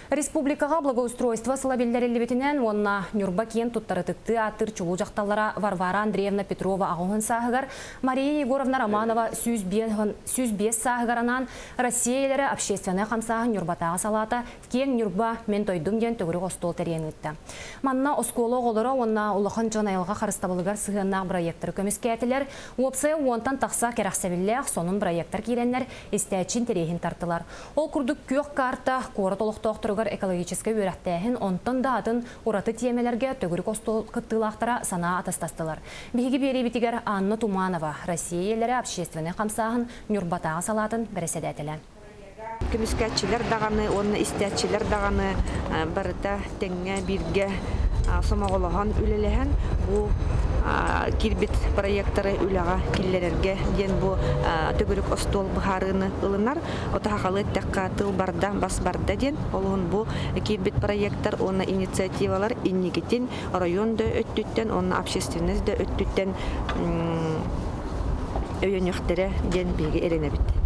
Республикаға благоустройство сылабелдерелебетінен онна Нюрба кен туттарытыкты аттыр чулу жақталара Варвара Андреевна Петрова ағуын сағығар, Мария Егоровна Романова сүз бес сағығаранан Россиялері общественный қамсағын Нюрбатаға салата кен Нюрба мен тойдым ден төгірі қостол тәрен өтті. Манна осколы олары онна ұлықын жонайылға қарыстабылығар сығыннақ проекттар көміскәтілер, опсы онтан тақса керақсабілләқ сонын проекттар кейленлер істәчин терехін тартылар. Ол күрдік көк карта қоры толықтоқтыр экологический өрәттәһен онтон даатын ураты темелерге төгүрүк остол кыттылақтара сана атастастылар. Биги беребитигер Анна Туманова Россиялері общественный қамсағын Нюрбатаға салатын біріседәтілі. Көміскәтчілер дағаны, оны істәтчілер дағаны барыта тәңе бирге сомағылыған үлелеген бұл кирбит проекттары үліға киллерерге ден бұл төгірік остол бұхарыны ылынар. Отағалы тәққа тыл барда, бас барда ден. Олығын бұл кирбит проекттар, оны инициативалар иннегетін районда өттіттен, оны общественность да өттіттен өйенектері ден беге әріне бітті.